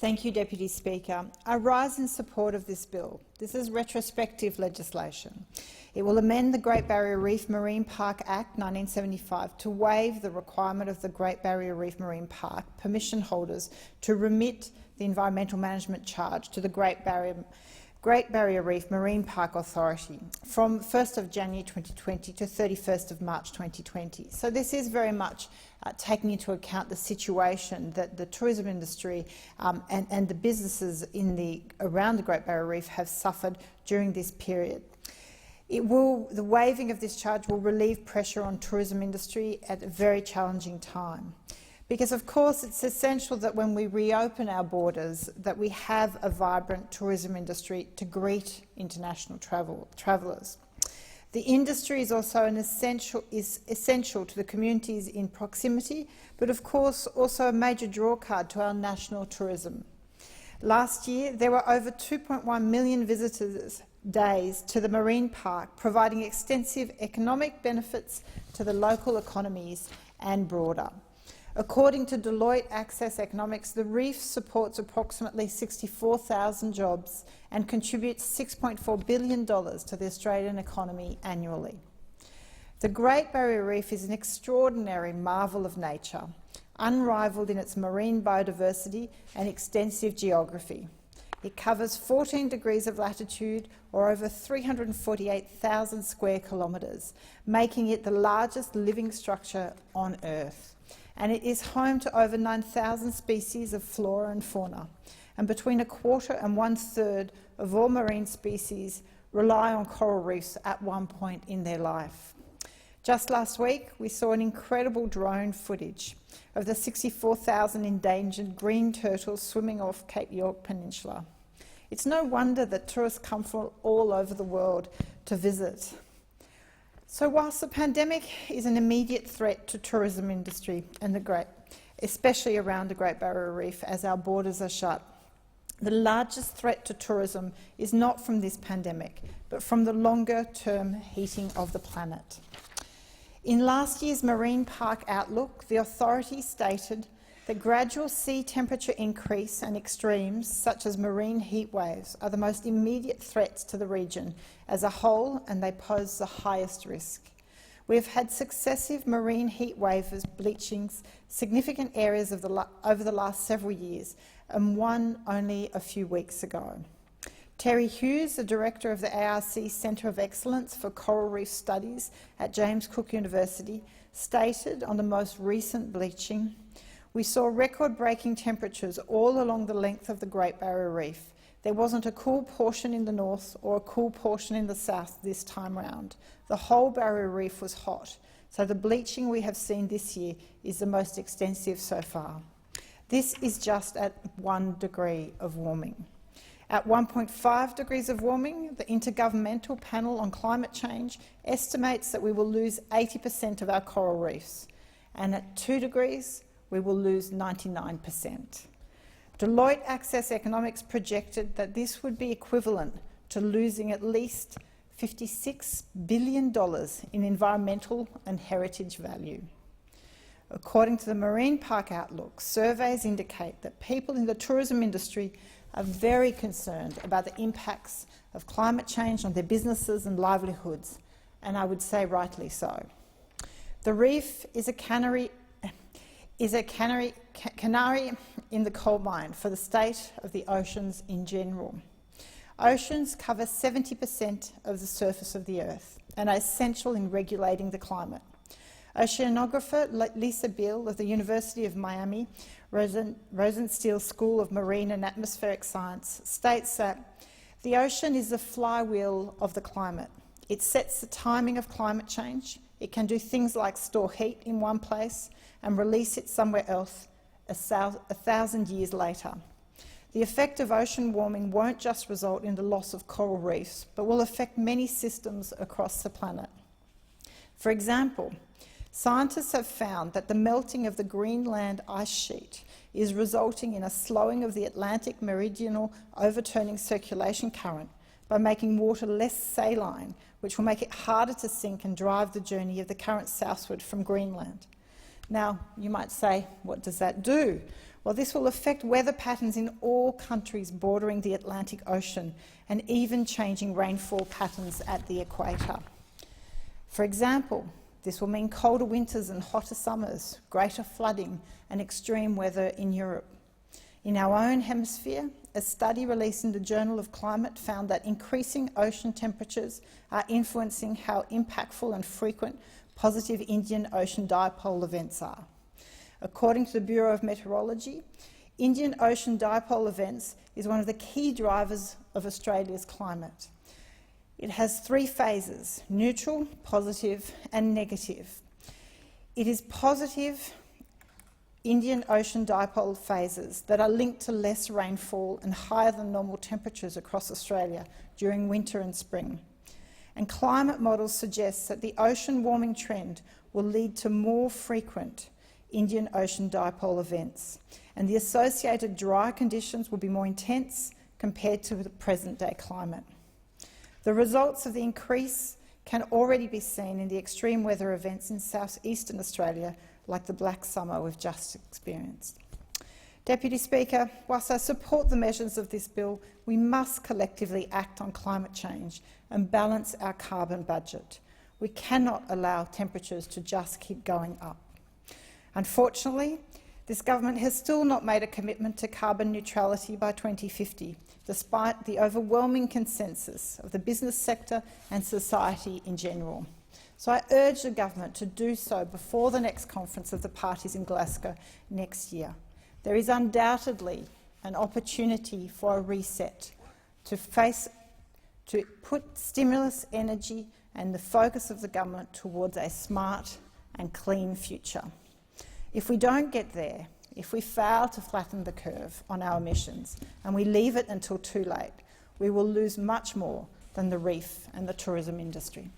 Thank you, Deputy Speaker. I rise in support of this bill. This is retrospective legislation. It will amend the Great Barrier Reef Marine Park Act 1975 to waive the requirement of the Great Barrier Reef Marine Park permission holders to remit the environmental management charge to the Great Barrier Reef Marine Park Authority from 1st of January 2020 to 31st of March 2020. So this is very much taking into account the situation that the tourism industry and the businesses around the Great Barrier Reef have suffered during this period. The waiving of this charge will relieve pressure on tourism industry at a very challenging time. Because, of course, it's essential that when we reopen our borders that we have a vibrant tourism industry to greet international travellers. The industry is also essential to the communities in proximity, but of course also a major drawcard to our national tourism. Last year, there were over 2.1 million visitors days to the marine park, providing extensive economic benefits to the local economies and broader. According to Deloitte Access Economics, the reef supports approximately 64,000 jobs and contributes $6.4 billion to the Australian economy annually. The Great Barrier Reef is an extraordinary marvel of nature, unrivalled in its marine biodiversity and extensive geography. It covers 14 degrees of latitude, or over 348,000 square kilometres, making it the largest living structure on Earth. And it is home to over 9,000 species of flora and fauna, and between 1/4 and 1/3 of all marine species rely on coral reefs at one point in their life. Just last week, we saw an incredible drone footage of the 64,000 endangered green turtles swimming off Cape York Peninsula. It's no wonder that tourists come from all over the world to visit. So whilst the pandemic is an immediate threat to tourism industry and especially around the Great Barrier Reef as our borders are shut, the largest threat to tourism is not from this pandemic, but from the longer-term heating of the planet. In last year's Marine Park Outlook, the authority stated that gradual sea temperature increase and extremes such as marine heat waves are the most immediate threats to the region as a whole, and they pose the highest risk. We have had successive marine heat waves bleaching significant areas over the last several years, and one only a few weeks ago. Terry Hughes, the director of the ARC Centre of Excellence for Coral Reef Studies at James Cook University, stated on the most recent bleaching, "We saw record-breaking temperatures all along the length of the Great Barrier Reef. There wasn't a cool portion in the north or a cool portion in the south this time round. The whole Barrier Reef was hot, so the bleaching we have seen this year is the most extensive so far. This is just at 1 degree of warming. At 1.5 degrees of warming, the Intergovernmental Panel on Climate Change estimates that we will lose 80% of our coral reefs, and at 2 degrees, we will lose 99%. Deloitte Access Economics projected that this would be equivalent to losing at least $56 billion in environmental and heritage value. According to the Marine Park Outlook, surveys indicate that people in the tourism industry are very concerned about the impacts of climate change on their businesses and livelihoods, and I would say rightly so. The reef is a canary in the coal mine for the state of the oceans in general. Oceans cover 70% of the surface of the Earth and are essential in regulating the climate. Oceanographer Lisa Beale of the University of Miami Rosenstiel School of Marine and Atmospheric Science states that the ocean is the flywheel of the climate. It sets the timing of climate change. It can do things like store heat in one place and release it somewhere else 1,000 years later. The effect of ocean warming won't just result in the loss of coral reefs, but will affect many systems across the planet. For example, scientists have found that the melting of the Greenland ice sheet is resulting in a slowing of the Atlantic meridional overturning circulation current by making water less saline, which will make it harder to sink and drive the journey of the current southward from Greenland. Now, you might say, what does that do? Well, this will affect weather patterns in all countries bordering the Atlantic Ocean and even changing rainfall patterns at the equator. For example, this will mean colder winters and hotter summers, greater flooding and extreme weather in Europe. In our own hemisphere, a study released in the Journal of Climate found that increasing ocean temperatures are influencing how impactful and frequent positive Indian Ocean dipole events are. According to the Bureau of Meteorology, Indian Ocean dipole events is one of the key drivers of Australia's climate. It has three phases: neutral, positive and negative. It is positive Indian Ocean dipole phases that are linked to less rainfall and higher than normal temperatures across Australia during winter and spring. And climate models suggest that the ocean warming trend will lead to more frequent Indian Ocean dipole events, and the associated dry conditions will be more intense compared to the present-day climate. The results of the increase can already be seen in the extreme weather events in south-eastern Australia, like the black summer we've just experienced. Deputy Speaker, whilst I support the measures of this bill, we must collectively act on climate change and balance our carbon budget. We cannot allow temperatures to just keep going up. Unfortunately, this government has still not made a commitment to carbon neutrality by 2050, despite the overwhelming consensus of the business sector and society in general. So I urge the government to do so before the next conference of the parties in Glasgow next year. There is undoubtedly an opportunity for a reset, to put stimulus, energy and the focus of the government towards a smart and clean future. If we don't get there, if we fail to flatten the curve on our emissions and we leave it until too late, we will lose much more than the reef and the tourism industry.